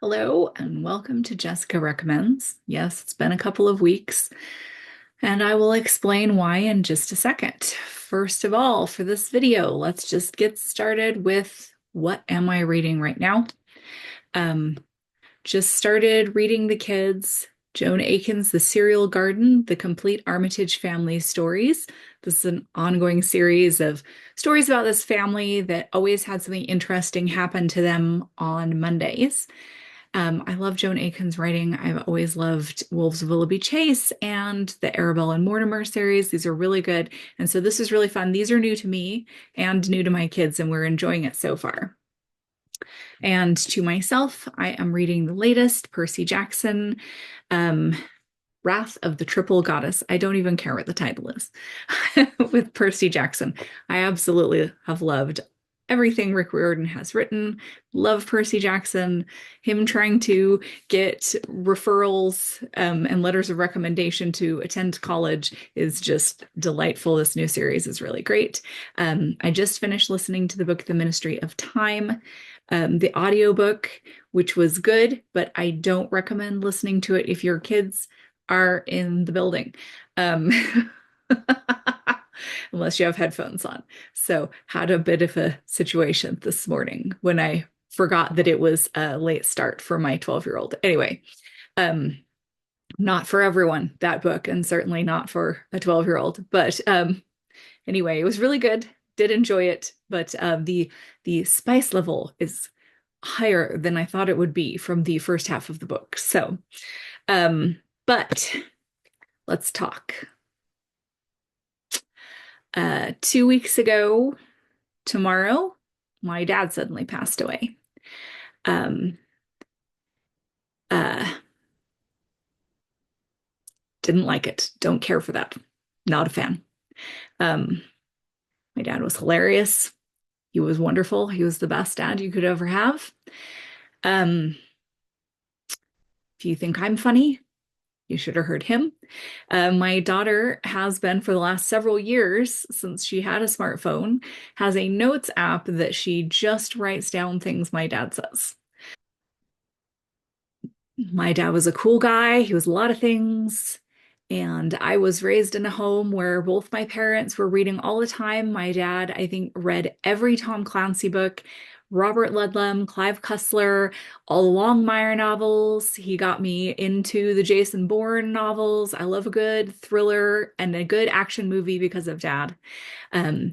Hello and welcome to Jessica Recommends. Yes, it's been a couple of weeks, and I will explain why in just a second. First of all, for this video, let's just get started with what am I reading right now? Um, just started reading the kids Joan Aiken's The Cereal Garden, The Complete Armitage Family Stories. This is an ongoing series of stories about this family that always had something interesting happen to them on Mondays. I love Joan Aiken's writing. I've always loved Wolves of Willoughby Chase and the Arabelle and Mortimer series. These are really good. And so this is really fun. These are new to me and new to my kids, and we're enjoying it so far. And to myself, I am reading the latest Percy Jackson, um, Wrath of the Triple Goddess. I don't even care what the title is with Percy Jackson. I absolutely have loved everything Rick Riordan has written. Love Percy Jackson. Him trying to get referrals and letters of recommendation to attend college is just delightful. This new series is really great. I just finished listening to the book The Ministry of Time, the audiobook, which was good, but I don't recommend listening to it if your kids are in the building. Um, unless you have headphones on. So, had a bit of a situation this morning when I forgot that it was a late start for my 12-year-old. Anyway, um, not for everyone, that book, and certainly not for a 12-year-old. But anyway, it was really good. Did enjoy it, but the spice level is higher than I thought it would be from the first half of the book. So, but let's talk. 2 weeks ago, tomorrow, my dad suddenly passed away. Um, uh, didn't like it. Don't care for that. Not a fan. Um, my dad was hilarious. He was wonderful. He was the best dad you could ever have. Um, if you think I'm funny, you should have heard him. My daughter has been for the last several years since she had a smartphone, has a notes app that she just writes down things my dad says. My dad was a cool guy. He was a lot of things. And I was raised in a home where both my parents were reading all the time. My dad, I think, read every Tom Clancy book, Robert Ludlum, Clive Cussler, all the Longmire novels. He got me into the Jason Bourne novels. I love a good thriller and a good action movie because of dad.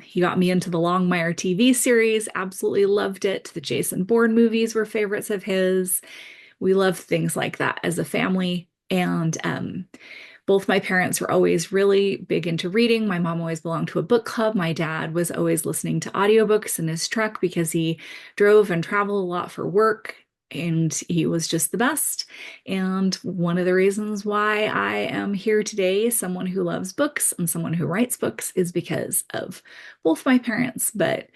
He got me into the Longmire TV series, absolutely loved it. The Jason Bourne movies were favorites of his. We love things like that as a family. And both my parents were always really big into reading. My mom always belonged to a book club. My dad was always listening to audiobooks in his truck because he drove and traveled a lot for work. And he was just the best. And one of the reasons why I am here today, someone who loves books and someone who writes books, is because of both my parents. But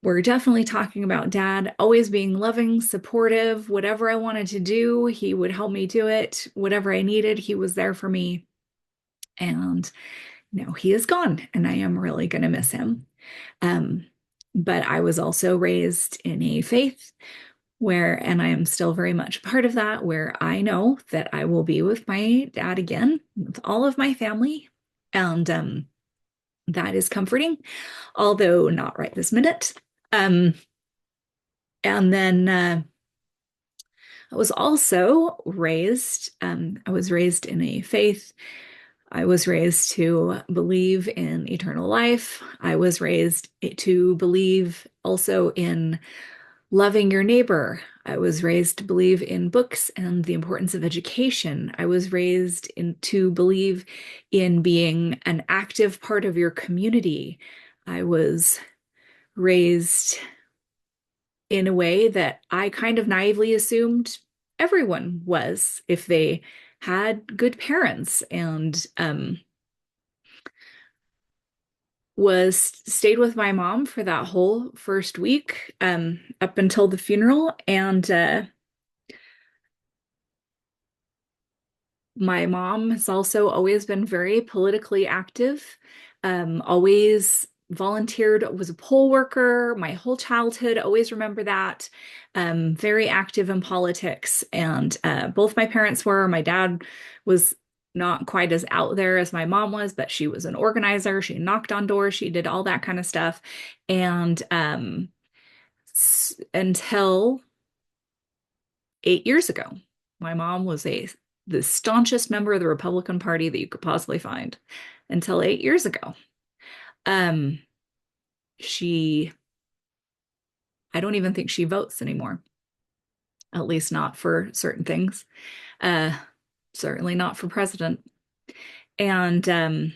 we're definitely talking about dad always being loving, supportive. Whatever I wanted to do, he would help me do it. Whatever I needed, he was there for me. And now he is gone, and I am really going to miss him. Um, but I was also raised in a faith where, and I am still very much part of that, where I know that I will be with my dad again, with all of my family. And that is comforting, although not right this minute. Um, and then I was also raised, I was raised in a faith. I was raised to believe in eternal life. I was raised to believe also in loving your neighbor. I was raised to believe in books and the importance of education. I was raised to believe in being an active part of your community. I was raised in a way that I kind of naively assumed everyone was if they had good parents, and was stayed with my mom for that whole first week up until the funeral. And my mom has also always been very politically active, always volunteered, was a poll worker my whole childhood, always remember that. Very active in politics. And both my parents were. My dad was not quite as out there as my mom was, but she was an organizer. She knocked on doors, she did all that kind of stuff. And until 8 years ago, my mom was the staunchest member of the Republican Party that you could possibly find until 8 years ago. Um, she, I don't even think she votes anymore, at least not for certain things. Uh, Certainly not for president. And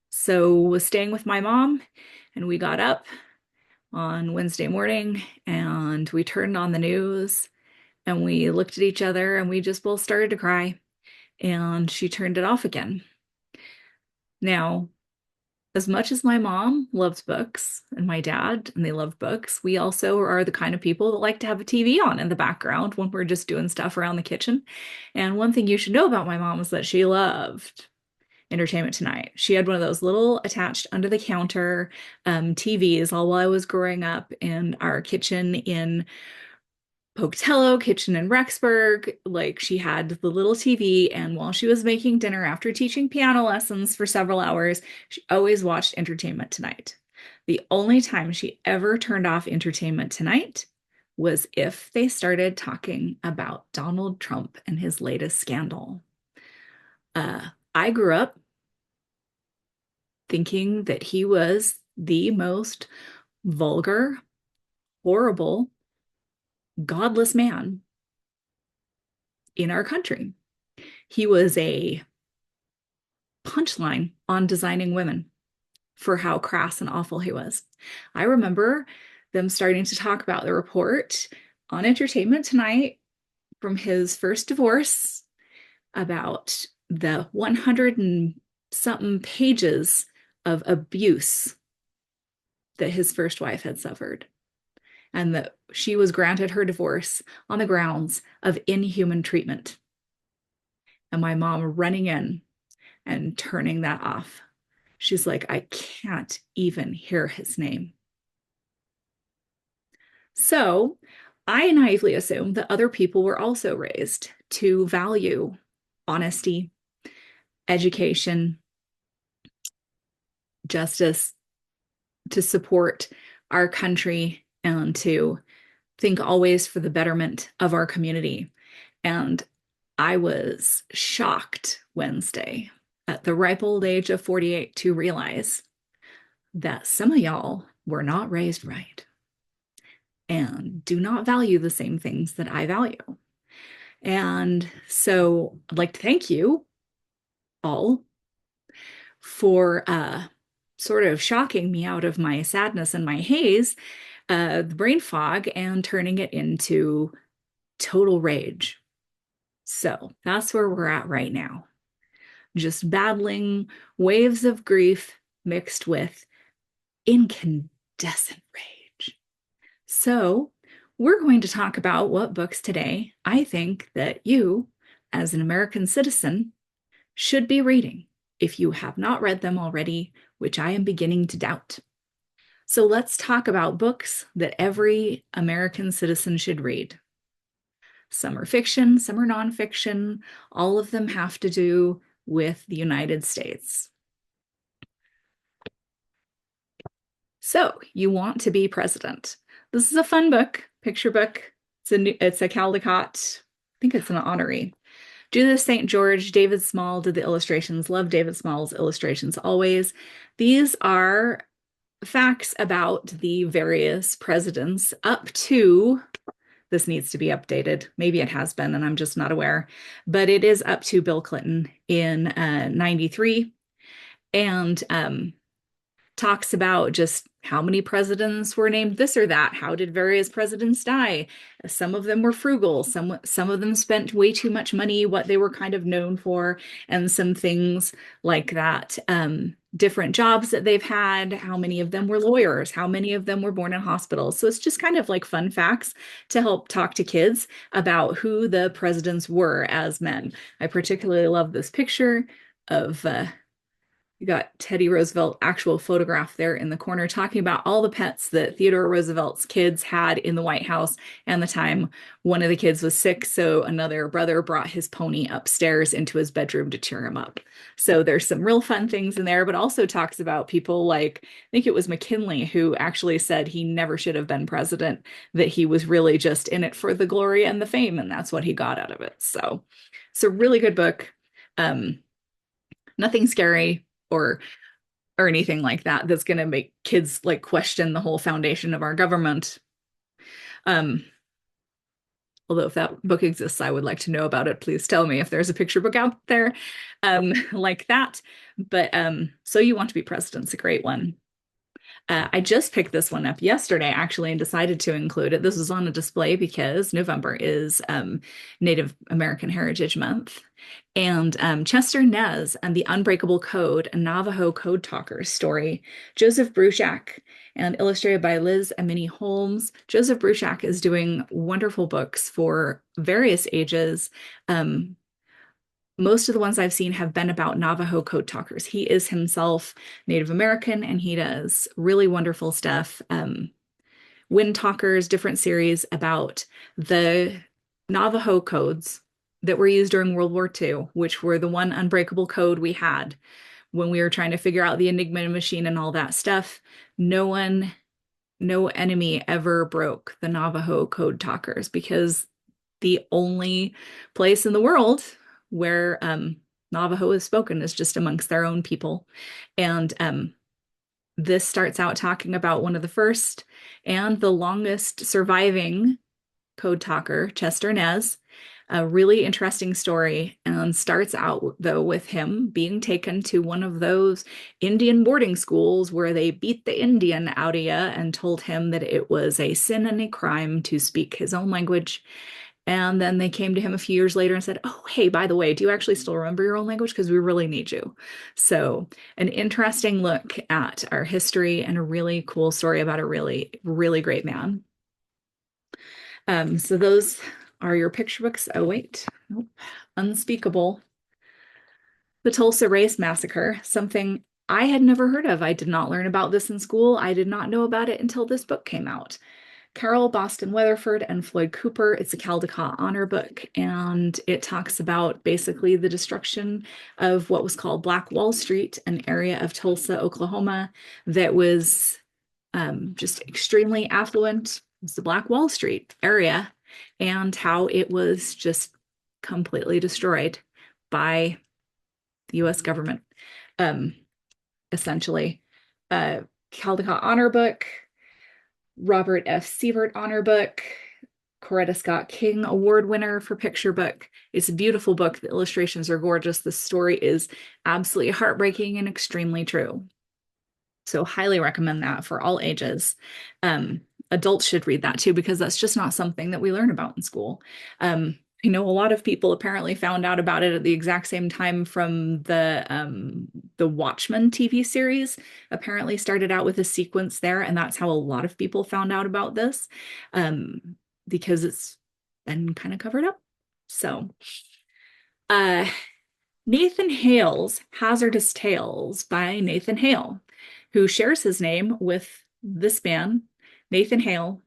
so was staying with my mom, and we got up on Wednesday morning and we turned on the news and we looked at each other and we just both started to cry. And she turned it off again. Now, as much as my mom loves books and my dad and they love books, we also are the kind of people that like to have a TV on in the background when we're just doing stuff around the kitchen. And one thing you should know about my mom is that she loved Entertainment Tonight. She had one of those little attached under the counter TVs all while I was growing up in our kitchen in Pocatello, kitchen in Rexburg. Like, she had the little TV, and while she was making dinner after teaching piano lessons for several hours, she always watched Entertainment Tonight. The only time she ever turned off Entertainment Tonight was if they started talking about Donald Trump and his latest scandal. I grew up thinking that he was the most vulgar, horrible, godless man in our country. He was a punchline on designing women for how crass and awful he was. I remember them starting to talk about the report on Entertainment Tonight from his first divorce, about the 100 and something pages of abuse that his first wife had suffered, and that she was granted her divorce on the grounds of inhuman treatment. And my mom running in and turning that off. She's like, I can't even hear his name. So I naively assumed that other people were also raised to value honesty, education, justice, to support our country, and to think always for the betterment of our community. And I was shocked Wednesday at the ripe old age of 48 to realize that some of y'all were not raised right and do not value the same things that I value. And so I'd like to thank you all for sort of shocking me out of my sadness and my haze, the brain fog, and turning it into total rage. So that's where we're at right now. Just battling waves of grief mixed with incandescent rage. So we're going to talk about what books today I think that you, as an American citizen, should be reading if you have not read them already, which I am beginning to doubt. So let's talk about books that every American citizen should read. Some are fiction, some are nonfiction. All of them have to do with the United States. So, You Want to Be President. This is a fun book, picture book. It's a Caldecott. I think it's an honorary. Judith St. George, David Small did the illustrations. Love David Small's illustrations always. These are facts about the various presidents up to, this needs to be updated. Maybe it has been and I'm just not aware, but it is up to Bill Clinton in 93. And talks about just how many presidents were named this or that. How did various presidents die? Some of them were frugal. Some of them spent way too much money, what they were kind of known for, and some things like that. Different jobs that they've had, how many of them were lawyers, how many of them were born in hospitals. So it's just kind of like fun facts to help talk to kids about who the presidents were as men. I particularly love this picture of You got Teddy Roosevelt actual photograph there in the corner talking about all the pets that Theodore Roosevelt's kids had in the White House and the time one of the kids was sick, so another brother brought his pony upstairs into his bedroom to cheer him up. So there's some real fun things in there, but also talks about people like, I think it was McKinley who actually said he never should have been president, that he was really just in it for the glory and the fame, and that's what he got out of it. So it's a really good book. Um, Nothing scary or anything like that that's going to make kids like question the whole foundation of our government. Um, Although if that book exists, I would like to know about it. Please tell me if there's a picture book out there like that. But So You Want to Be President's a great one. I just picked this one up yesterday, actually, and decided to include it. This was on a display because November is Native American Heritage Month. And Chester Nez and the Unbreakable Code, a Navajo code talker story. Joseph Bruchac, and illustrated by Liz and Minnie Holmes. Joseph Bruchac is doing wonderful books for various ages. Most of the ones I've seen have been about Navajo code talkers. He is himself Native American and he does really wonderful stuff. Wind Talkers, different series about the Navajo codes that were used during World War II, which were the one unbreakable code we had when we were trying to figure out the Enigma machine and all that stuff. No enemy ever broke the Navajo code talkers because the only place in the world where Navajo is spoken is just amongst their own people. And this starts out talking about one of the first and the longest surviving code talker, Chester Nez. A really interesting story, and starts out though with him being taken to one of those Indian boarding schools where they beat the Indian out of you and told him that it was a sin and a crime to speak his own language. And then they came to him a few years later and said, "Oh, hey, by the way, do you actually still remember your own language? Because we really need you." So, an interesting look at our history and a really cool story about a really, really great man. So those are your picture books. Oh, wait. Nope. Unspeakable. The Tulsa Race Massacre, something I had never heard of. I did not learn about this in school. I did not know about it until this book came out. Carol Boston Weatherford and Floyd Cooper. It's a Caldecott honor book, and it talks about basically the destruction of what was called Black Wall Street, an area of Tulsa, Oklahoma, that was just extremely affluent. It's the Black Wall Street area, and how it was just completely destroyed by the US government, um, essentially. Caldecott honor book. Robert F. Sievert honor book, Coretta Scott King award winner for picture book. It's a beautiful book. The illustrations are gorgeous. The story is absolutely heartbreaking and extremely true. So highly recommend that for all ages. Adults should read that too, because that's just not something that we learn about in school. I know a lot of people apparently found out about it at the exact same time from the Watchmen TV series. Apparently started out with a sequence there, and that's how a lot of people found out about this, because it's been kind of covered up. So, uh, Nathan Hale's Hazardous Tales by Nathan Hale, who shares his name with this man, Nathan Hale,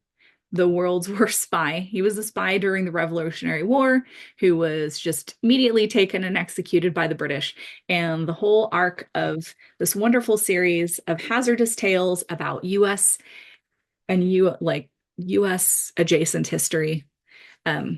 the world's worst spy. He was a spy during the Revolutionary War who was just immediately taken and executed by the British. And the whole arc of this wonderful series of hazardous tales about US and US adjacent history,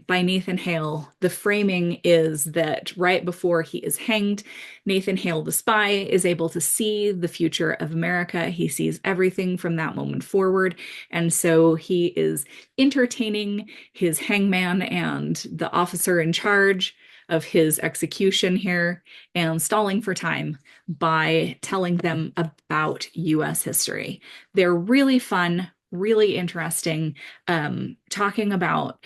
by Nathan Hale. The framing is that right before he is hanged, Nathan Hale, the spy, is able to see the future of America. He sees everything from that moment forward. And so he is entertaining his hangman and the officer in charge of his execution here and stalling for time by telling them about US history. They're really fun, really interesting, talking about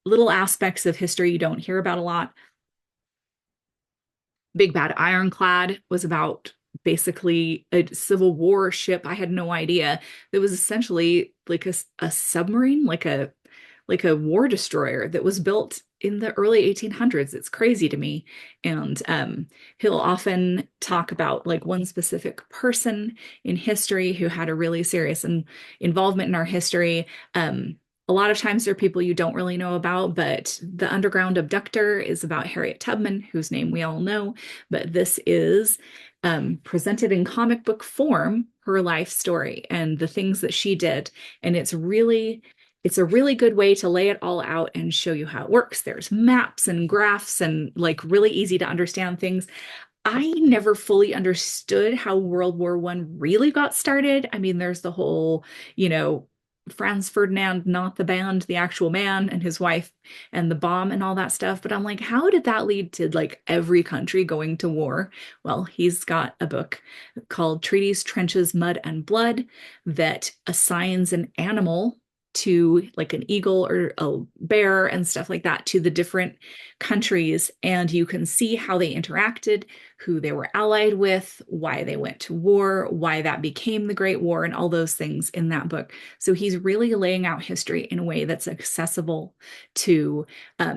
little aspects of history you don't hear about a lot. Big Bad Ironclad was about basically a Civil War ship. I had no idea. It was essentially like a submarine, like a war destroyer that was built in the early 1800s. It's crazy to me. And he'll often talk about like one specific person in history who had a really serious involvement in our history. A lot of times there are people you don't really know about, but The Underground Abductor is about Harriet Tubman, whose name we all know. But this is presented in comic book form, her life story and the things that she did. And it's a really good way to lay it all out and show you how it works. There's maps and graphs and like really easy to understand things. I never fully understood how World War One really got started. I mean, there's the whole, you know, Franz Ferdinand, not the band, the actual man and his wife and the bomb and all that stuff. But I'm like, how did that lead to like every country going to war? Well, he's got a book called Treaties, Trenches, Mud, and Blood that assigns an animal to like an eagle or a bear and stuff like that to the different countries. And you can see how they interacted, who they were allied with, why they went to war, why that became the Great War, and all those things in that book. So he's really laying out history in a way that's accessible to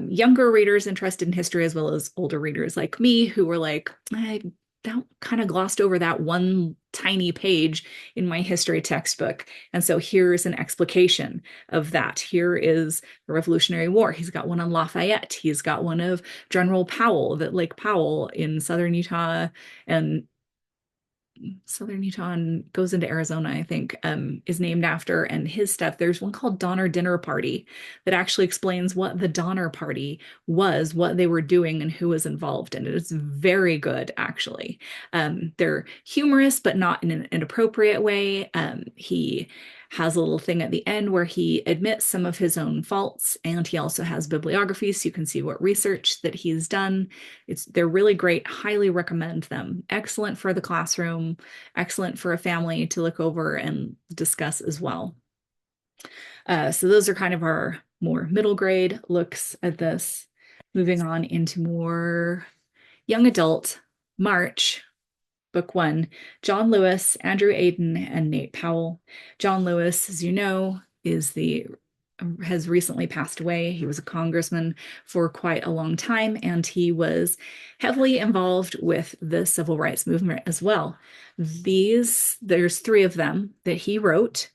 younger readers interested in history, as well as older readers like me who were like, I that kind of glossed over that one tiny page in my history textbook. And so here's an explication of that. Here is the Revolutionary War. He's got one on Lafayette. He's got one of General Powell, that Lake Powell in southern Utah and southern Utah and goes into Arizona, I think, is named after. And his stuff, there's one called Donner Dinner Party that actually explains what the Donner Party was, what they were doing, and who was involved. And it is very good, actually. They're humorous, but not in an inappropriate way. He has a little thing at the end where he admits some of his own faults, and he also has bibliography so you can see what research that he's done. They're really great. Highly recommend them. Excellent for the classroom, excellent for a family to look over and discuss as well. So those are kind of our more middle grade looks at this. Moving on into more young adult, March, book one, John Lewis, Andrew Aiden, and Nate Powell. John Lewis, as you know, has recently passed away. He was a congressman for quite a long time, and he was heavily involved with the civil rights movement as well. There's three of them that he wrote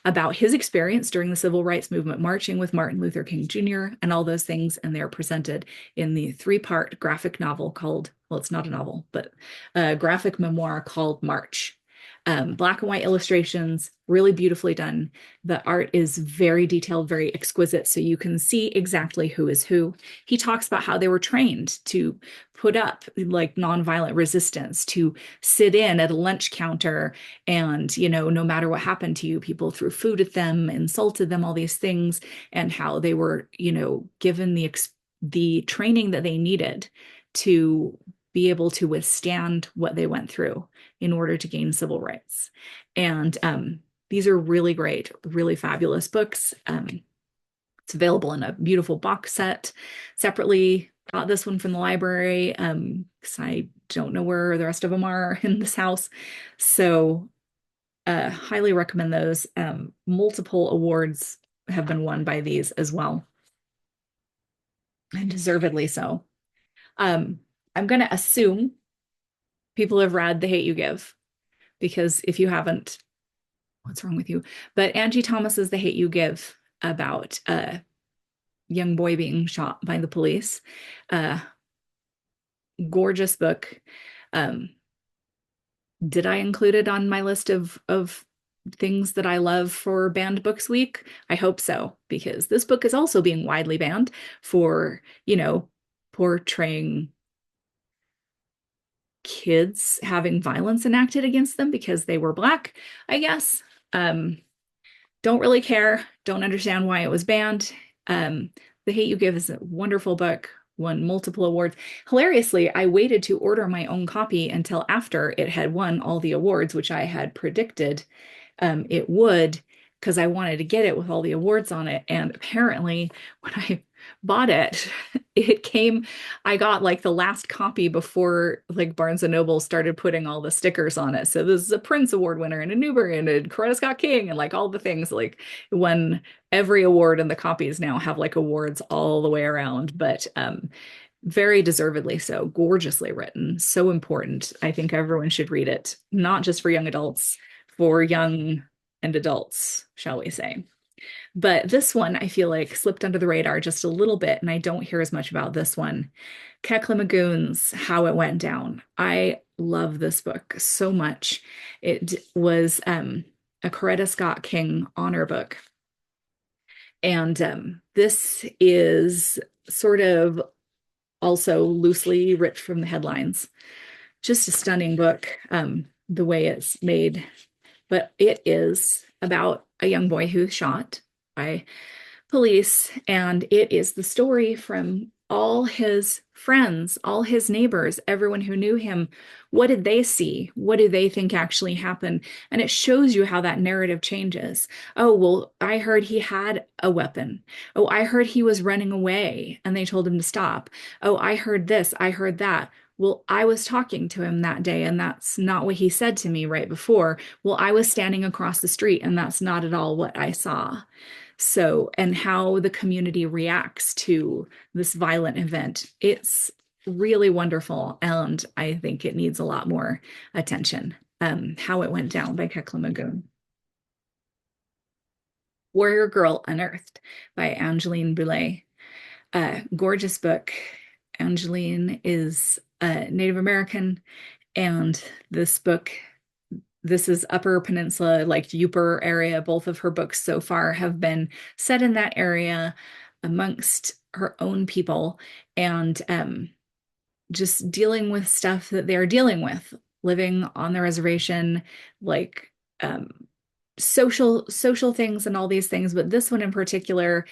about his experience during the civil rights movement, marching with Martin Luther King Jr. and all those things. And they're presented in the three-part graphic novel called, well, it's not a novel, but a graphic memoir called March. Black and white illustrations, really beautifully done. The art is very detailed, very exquisite, so you can see exactly who is who. He talks about how they were trained to put up like nonviolent resistance, to sit in at a lunch counter and, you know, no matter what happened to you, people threw food at them, insulted them, all these things, and how they were, you know, given the training that they needed to be able to withstand what they went through in order to gain civil rights. And these are really great, really fabulous books. It's available in a beautiful box set separately. Got this one from the library because I don't know where the rest of them are in this house. So highly recommend those. Multiple awards have been won by these as well, and deservedly so. I'm going to assume people have read The Hate You Give, because if you haven't, what's wrong with you? But Angie Thomas's The Hate You Give, about a young boy being shot by the police. Gorgeous book. Did I include it on my list of things that I love for Banned Books Week? I hope so, because this book is also being widely banned for, you know, portraying kids having violence enacted against them because they were Black, I guess. Don't really care. Don't understand why it was banned. The Hate You Give is a wonderful book, won multiple awards. Hilariously, I waited to order my own copy until after it had won all the awards, which I had predicted it would, because I wanted to get it with all the awards on it. And apparently, when I bought it. It came, I got like the last copy before like Barnes and Noble started putting all the stickers on it. So this is a Prince Award winner and a Newbery and a Coretta Scott King and like all the things like when every award and the copies now have like awards all the way around. But very deservedly so, gorgeously written, so important. I think everyone should read it, not just for young adults, for young and adults, shall we say. But this one I feel like slipped under the radar just a little bit, and I don't hear as much about this one. Kekla How It Went Down. I love this book so much. It was a Coretta Scott King honor book. And this is sort of also loosely ripped from the headlines. Just a stunning book, the way it's made. But it is about a young boy who's shot by police, and it is the story from all his friends, all his neighbors, everyone who knew him. What did they see? What do they think actually happened? And it shows you how that narrative changes. Oh, well, I heard he had a weapon. Oh, I heard he was running away and they told him to stop. Oh, I heard this, I heard that. Well, I was talking to him that day, and that's not what he said to me right before. Well, I was standing across the street, and that's not at all what I saw. So, and how the community reacts to this violent event. It's really wonderful, and I think it needs a lot more attention. How It Went Down by Kekla Magoon. Warrior Girl Unearthed by Angeline Boulay. Gorgeous book. Angeline is Native American, and this book, this is Upper Peninsula, like Yooper area. Both of her books so far have been set in that area amongst her own people, and just dealing with stuff that they're dealing with, living on the reservation, like social things and all these things. But this one in particular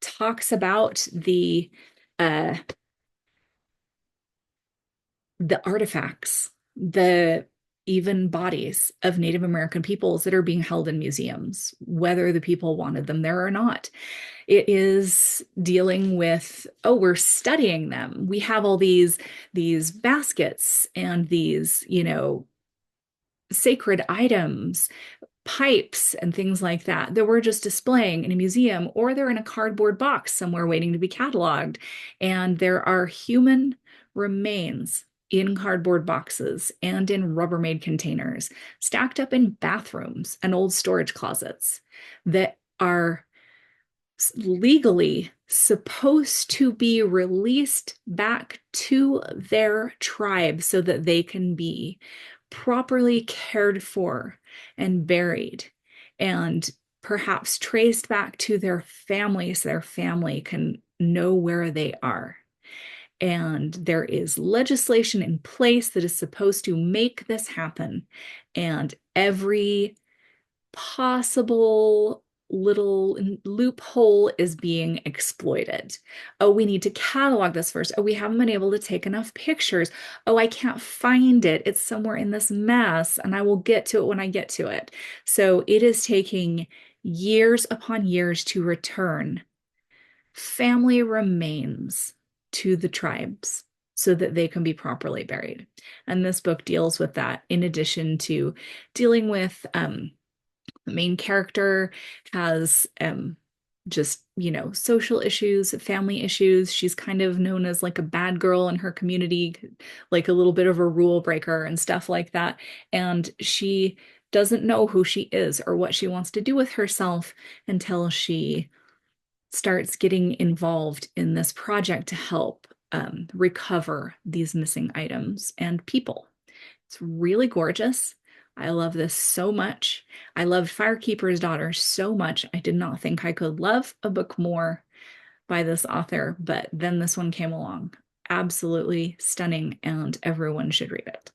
talks about uh, the artifacts, the even bodies of Native American peoples that are being held in museums, whether the people wanted them there or not. It is dealing with, oh, we're studying them. We have all these baskets and these, sacred items, pipes and things like that that we're just displaying in a museum, or they're in a cardboard box somewhere waiting to be cataloged. And there are human remains in cardboard boxes and in Rubbermaid containers, stacked up in bathrooms and old storage closets that are legally supposed to be released back to their tribe so that they can be properly cared for and buried and perhaps traced back to their family so their family can know where they are. And there is legislation in place that is supposed to make this happen. And every possible little loophole is being exploited. Oh, we need to catalog this first. Oh, we haven't been able to take enough pictures. Oh, I can't find it. It's somewhere in this mess, and I will get to it when I get to it. So it is taking years upon years to return family remains to the tribes so that they can be properly buried. And this book deals with that in addition to dealing with the main character has just, social issues, family issues. She's kind of known as like a bad girl in her community, like a little bit of a rule breaker and stuff like that. And she doesn't know who she is or what she wants to do with herself until she starts getting involved in this project to help recover these missing items and people. It's really gorgeous. I love this so much. I loved Firekeeper's Daughter so much. I did not think I could love a book more by this author, but then this one came along. Absolutely stunning, and everyone should read it.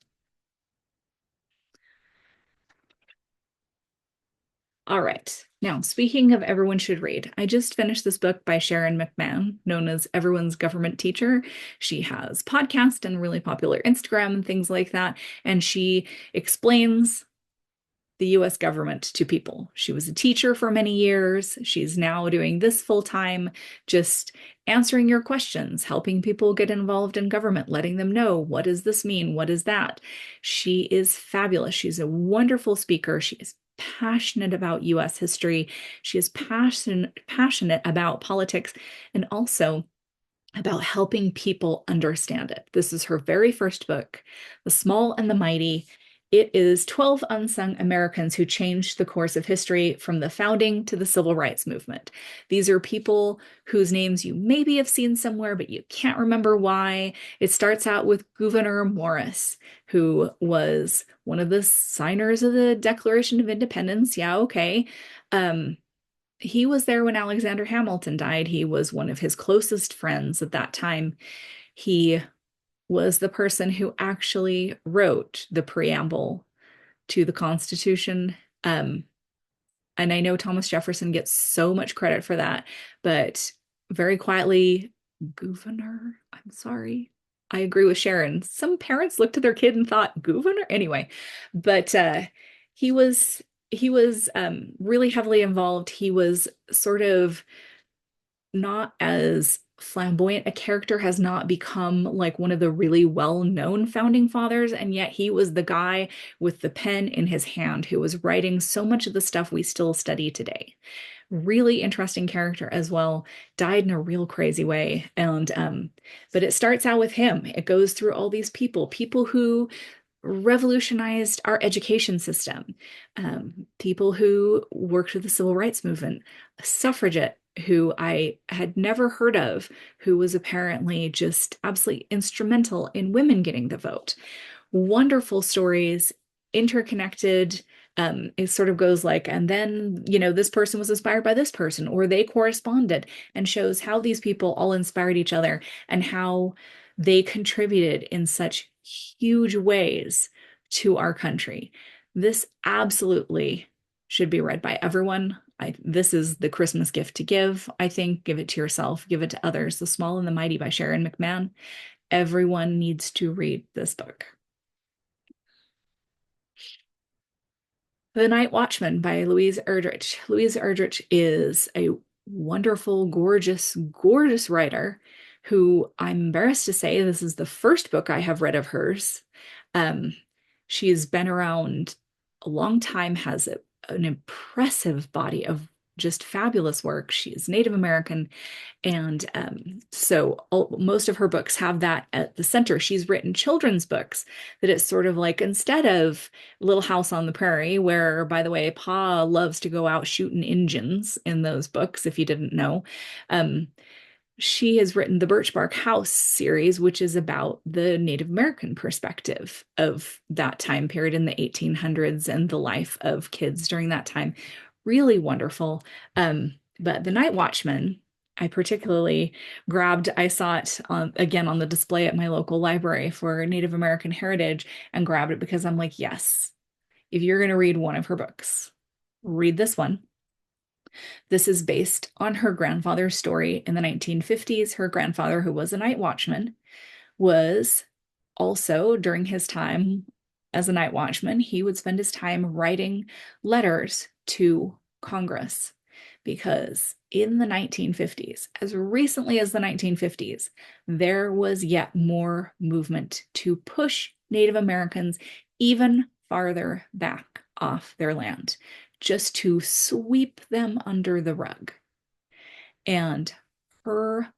All right. Now, speaking of everyone should read, I just finished this book by Sharon McMahon, known as Everyone's Government Teacher. She has podcast and really popular Instagram and things like that. And she explains the US government to people. She was a teacher for many years. She's now doing this full time, just answering your questions, helping people get involved in government, letting them know what does this mean? What is that? She is fabulous. She's a wonderful speaker. She is passionate about US history. She is passionate about politics and also about helping people understand it. This is her very first book, The Small and the Mighty. It is 12 unsung Americans who changed the course of history from the founding to the civil rights movement. These are people whose names you maybe have seen somewhere, but you can't remember why. It starts out with Gouverneur Morris, who was one of the signers of the Declaration of Independence. Yeah, okay. Um, he was there when Alexander Hamilton died. He was one of his closest friends at that time. He was the person who actually wrote the preamble to the Constitution. Um, and I know Thomas Jefferson gets so much credit for that, but very quietly, Governor, I'm sorry. I agree with Sharon. Some parents looked at their kid and thought, Governor? Anyway, but he was really heavily involved. He was sort of not as flamboyant a character, has not become like one of the really well-known founding fathers, and yet he was the guy with the pen in his hand who was writing so much of the stuff we still study today. Really interesting character as well. Died in a real crazy way. And but it starts out with him. It goes through all these people who revolutionized our education system, people who worked with the civil rights movement, a suffragette who I had never heard of, who was apparently just absolutely instrumental in women getting the vote. Wonderful stories, interconnected. It sort of goes like, and then, this person was inspired by this person, or they corresponded, and shows how these people all inspired each other and how they contributed in such huge ways to our country. This absolutely should be read by everyone. This is the Christmas gift to give. I think give it to yourself, give it to others. The Small and the Mighty by Sharon McMahon. Everyone needs to read this book. The Night Watchman by Louise Erdrich. Louise Erdrich is a wonderful, gorgeous, gorgeous writer who I'm embarrassed to say this is the first book I have read of hers. Um, she's been around a long time, has an impressive body of just fabulous work. She is Native American, and so most of her books have that at the center. She's written children's books that it's sort of like instead of Little House on the Prairie, where, by the way, Pa loves to go out shooting Injuns in those books, if you didn't know. Um, she has written the Birch Bark House series, which is about the Native American perspective of that time period in the 1800s and the life of kids during that time. Really wonderful. But The Night Watchman, I particularly grabbed, I saw it again on the display at my local library for Native American Heritage and grabbed it because I'm like, yes, if you're going to read one of her books, read this one. This is based on her grandfather's story in the 1950s. Her grandfather, who was a night watchman, was also during his time as a night watchman, he would spend his time writing letters to Congress because in the 1950s, as recently as the 1950s, there was yet more movement to push Native Americans even farther back off their land, just to sweep them under the rug. And her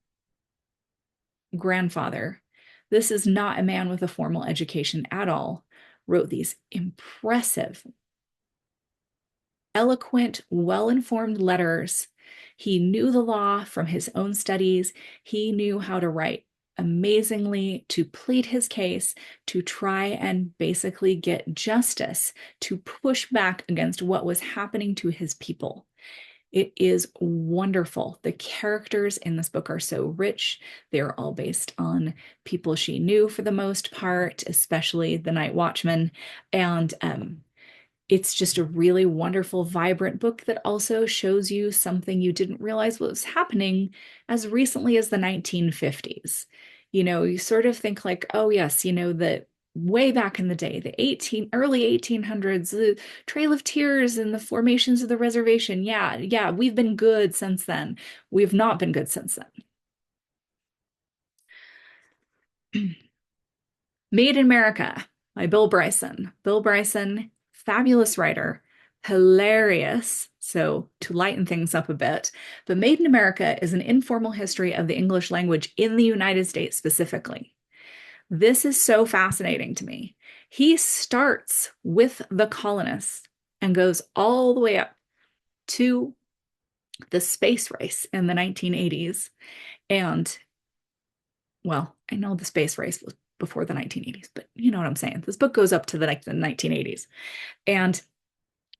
grandfather, this is not a man with a formal education at all, wrote these impressive, eloquent, well-informed letters. He knew the law from his own studies. He knew how to write amazingly to plead his case, to try and basically get justice, to push back against what was happening to his people. It is wonderful. The characters in this book are so rich. They're all based on people she knew for the most part, especially the Night Watchman. And it's just a really wonderful, vibrant book that also shows you something you didn't realize was happening as recently as the 1950s. You sort of think like, oh yes, that way back in the day, the early 1800s, the Trail of Tears and the formations of the reservation. Yeah, yeah, we've been good since then. We've not been good since then. Made in America by Bill Bryson. Bill Bryson, fabulous writer, hilarious. So, to lighten things up a bit, but Made in America is an informal history of the English language in the United States specifically. This is so fascinating to me. He starts with the colonists and goes all the way up to the space race in the 1980s. And, well, I know the space race was before the 1980s, but you know what I'm saying. This book goes up to the 1980s. And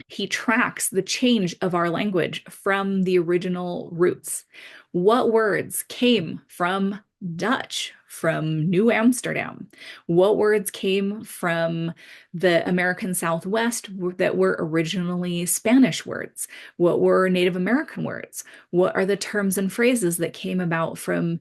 he tracks the change of our language from the original roots. What words came from Dutch, from New Amsterdam? What words came from the American Southwest that were originally Spanish words? What were Native American words? What are the terms and phrases that came about from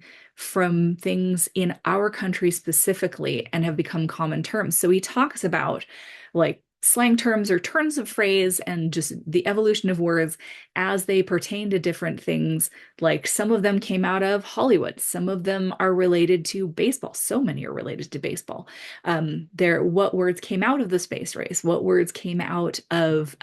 things in our country specifically and have become common terms? So he talks about like slang terms or turns of phrase and just the evolution of words as they pertain to different things. Like some of them came out of Hollywood, some of them are related to baseball. So many are related to baseball. What words came out of the space race? What words came out of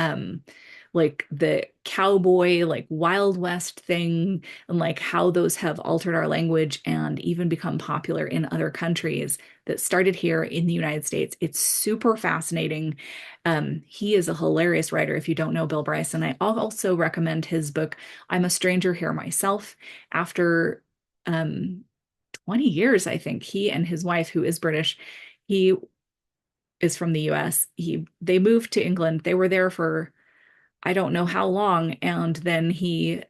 like the cowboy, like Wild West thing, and like how those have altered our language and even become popular in other countries that started here in the United States. It's super fascinating. He is a hilarious writer if you don't know Bill Bryson. I also recommend his book, I'm a Stranger Here Myself. After 20 years, I think, he and his wife, who is British, he is from the US. They moved to England. They were there for I don't know how long. And then he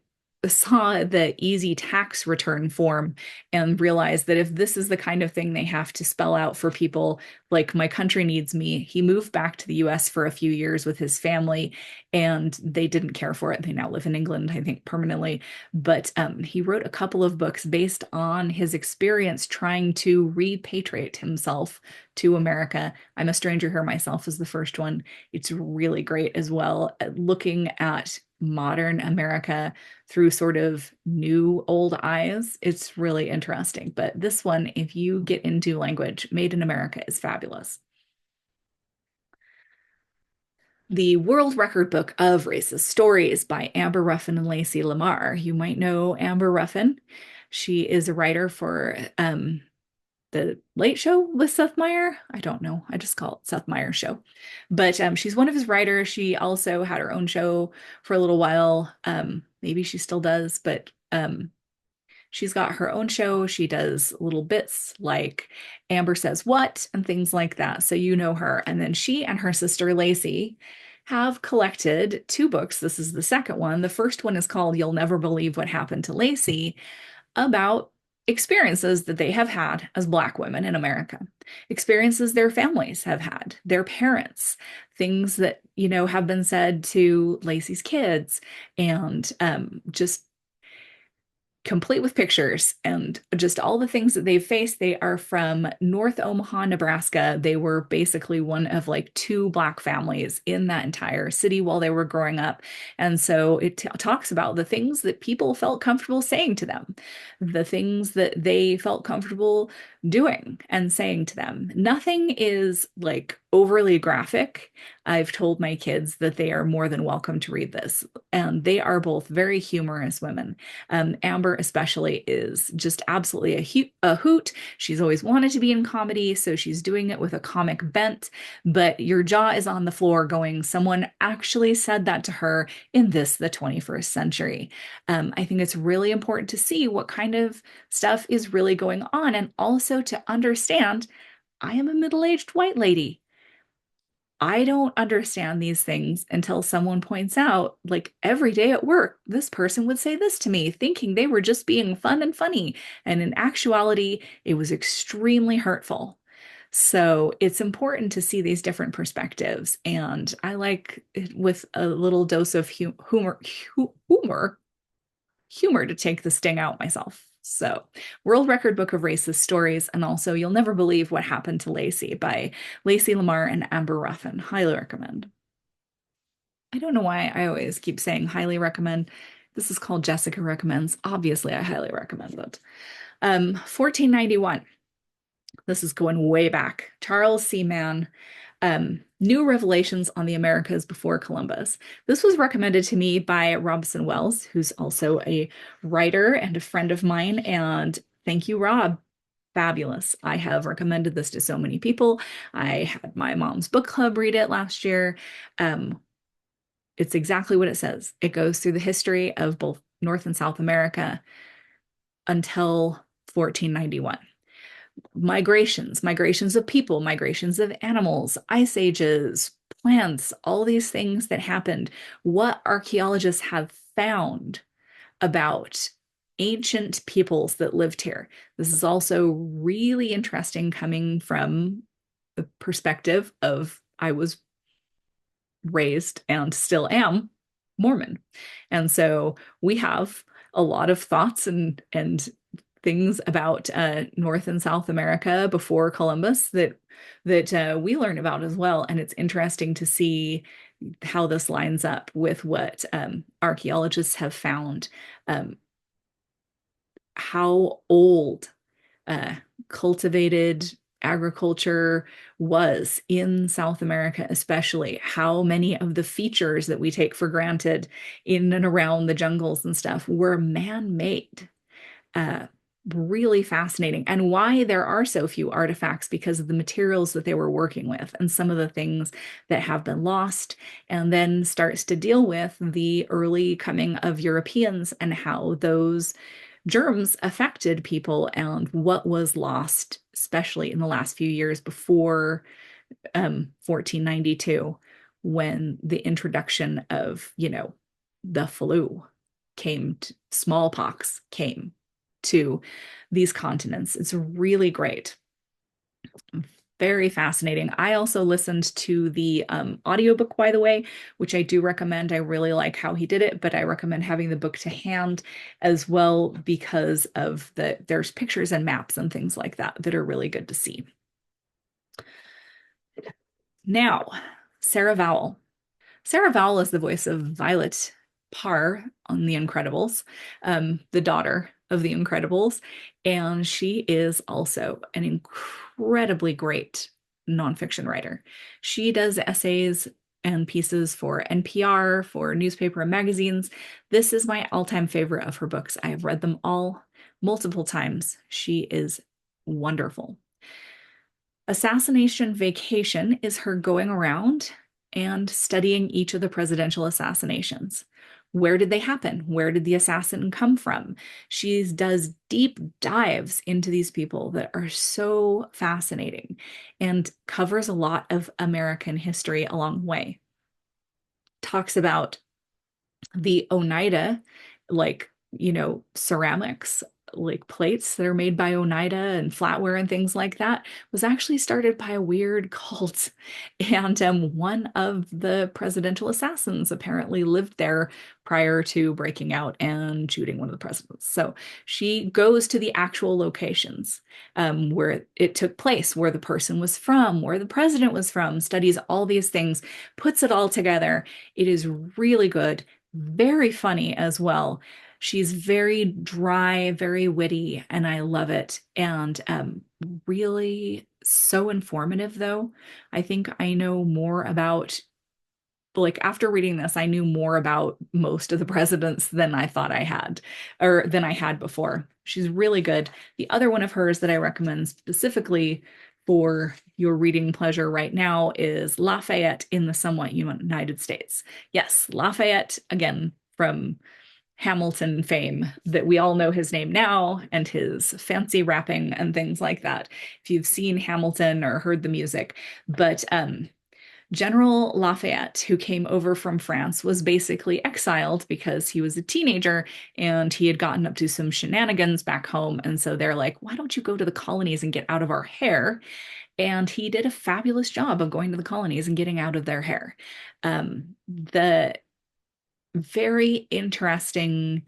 saw the easy tax return form and realized that if this is the kind of thing they have to spell out for people, like my country needs me, he moved back to the US for a few years with his family and they didn't care for it. They now live in England, I think, permanently. But he wrote a couple of books based on his experience trying to repatriate himself to America. I'm a Stranger Here Myself is the first one. It's really great as well, looking at modern America through sort of new old eyes. It's really interesting. But this one, if you get into language, Made in America is fabulous. The World Record Book of Racist Stories by Amber Ruffin and Lacey Lamar. You might know Amber Ruffin. She is a writer for the Late Show with Seth Meyer. I don't know. I just call it Seth Meyer's show. But she's one of his writers. She also had her own show for a little while. Maybe she still does, but she's got her own show. She does little bits like Amber Says What and things like that. So you know her. And then she and her sister Lacey have collected two books. This is the second one. The first one is called You'll Never Believe What Happened to Lacey, about experiences that they have had as Black women in America, experiences their families have had, their parents, things that, you know, have been said to Lacey's kids, and just complete with pictures and just all the things that they've faced. They are from North Omaha, Nebraska. They were basically one of like two Black families in that entire city while they were growing up. And so it talks about the things that people felt comfortable saying to them, the things that they felt comfortable doing and saying to them. Nothing is like overly graphic. I've told my kids that they are more than welcome to read this. And they are both very humorous women. Amber, especially, is just absolutely a hoot. She's always wanted to be in comedy, so she's doing it with a comic bent. But your jaw is on the floor going, someone actually said that to her in the 21st century. I think it's really important to see what kind of stuff is really going on and also to understand I am a middle-aged white lady. I don't understand these things until someone points out, like every day at work, this person would say this to me, thinking they were just being fun and funny. And in actuality, it was extremely hurtful. So it's important to see these different perspectives. And I like it with a little dose of humor to take the sting out myself. So, World Record Book of Racist Stories, and also You'll Never Believe What Happened to Lacey by Lacey Lamar and Amber Ruffin. Highly recommend. I don't know why I always keep saying highly recommend. This is called Jessica Recommends. Obviously, I highly recommend it. 1491. This is going way back. Charles C. Mann, New Revelations on the Americas Before Columbus. This was recommended to me by Robson Wells, who's also a writer and a friend of mine. And thank you, Rob. Fabulous. I have recommended this to so many people. I had my mom's book club read it last year. It's exactly what it says. It goes through the history of both North and South America until 1491. Migrations of people, migrations of animals, ice ages, plants, all these things that happened. What archaeologists have found about ancient peoples that lived here. This is also really interesting coming from the perspective of I was raised and still am Mormon. And so we have a lot of thoughts and things about North and South America before Columbus that we learn about as well. And it's interesting to see how this lines up with what archaeologists have found, um, how old uh, cultivated agriculture was in South America, especially how many of the features that we take for granted in and around the jungles and stuff were man-made. Uh, Really fascinating, and why there are so few artifacts because of the materials that they were working with and some of the things that have been lost, and then starts to deal with the early coming of Europeans and how those germs affected people and what was lost, especially in the last few years before 1492, when the introduction of, the flu smallpox came to these continents. It's really great. Very fascinating. I also listened to the audiobook, by the way, which I do recommend. I really like how he did it, but I recommend having the book to hand as well because of there's pictures and maps and things like that that are really good to see. Now, Sarah Vowell. Sarah Vowell is the voice of Violet Parr on The Incredibles, the daughter of The Incredibles, and she is also an incredibly great nonfiction writer. She does essays and pieces for NPR, for newspaper and magazines. This is my all-time favorite of her books. I have read them all multiple times. She is wonderful. Assassination Vacation is her going around and studying each of the presidential assassinations. Where did they happen? Where did the assassin come from? She does deep dives into these people that are so fascinating and covers a lot of American history along the way. Talks about the Oneida, like, ceramics, like plates that are made by Oneida and flatware and things like that, was actually started by a weird cult. And one of the presidential assassins apparently lived there prior to breaking out and shooting one of the presidents. So she goes to the actual locations where it took place, where the person was from, where the president was from, studies all these things, puts it all together. It is really good, very funny as well. She's very dry, very witty, and I love it. And really so informative, though. I think I know more about, like, after reading this, I knew more about most of the presidents than I thought I had, or than I had before. She's really good. The other one of hers that I recommend specifically for your reading pleasure right now is Lafayette in the Somewhat United States. Yes, Lafayette, again, from Hamilton fame, that we all know his name now and his fancy rapping and things like that, if you've seen Hamilton or heard the music. But General Lafayette, who came over from France, was basically exiled because he was a teenager and he had gotten up to some shenanigans back home. And so they're like, why don't you go to the colonies and get out of our hair? And he did a fabulous job of going to the colonies and getting out of their hair. The very interesting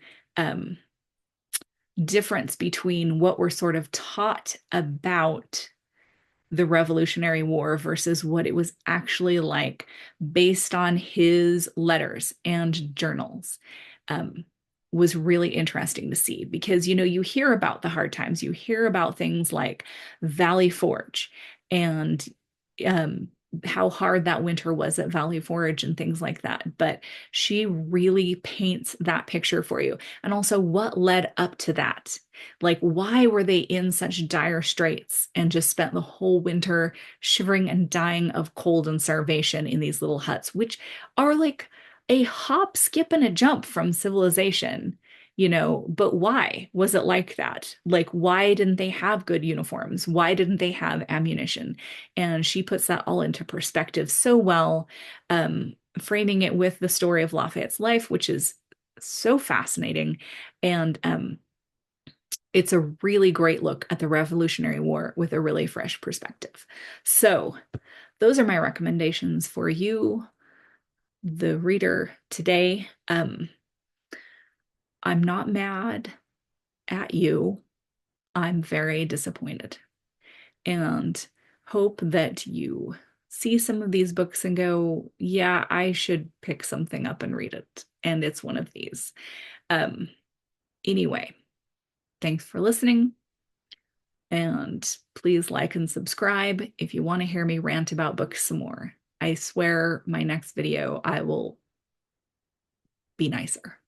difference between what we're sort of taught about the Revolutionary War versus what it was actually like based on his letters and journals. Um, was really interesting to see because you hear about the hard times, you hear about things like Valley Forge and um, how hard that winter was at Valley Forge and things like that. But she really paints that picture for you. And also what led up to that. Like, why were they in such dire straits and just spent the whole winter shivering and dying of cold and starvation in these little huts, which are like a hop, skip, and a jump from civilization, but why was it like that? Like, why didn't they have good uniforms? Why didn't they have ammunition? And she puts that all into perspective so well, framing it with the story of Lafayette's life, which is so fascinating. And it's a really great look at the Revolutionary War with a really fresh perspective. So, those are my recommendations for you, the reader, today. I'm not mad at you. I'm very disappointed and hope that you see some of these books and go, yeah, I should pick something up and read it. And it's one of these. Um, anyway, thanks for listening. And please like and subscribe if you want to hear me rant about books some more. I swear my next video I will be nicer.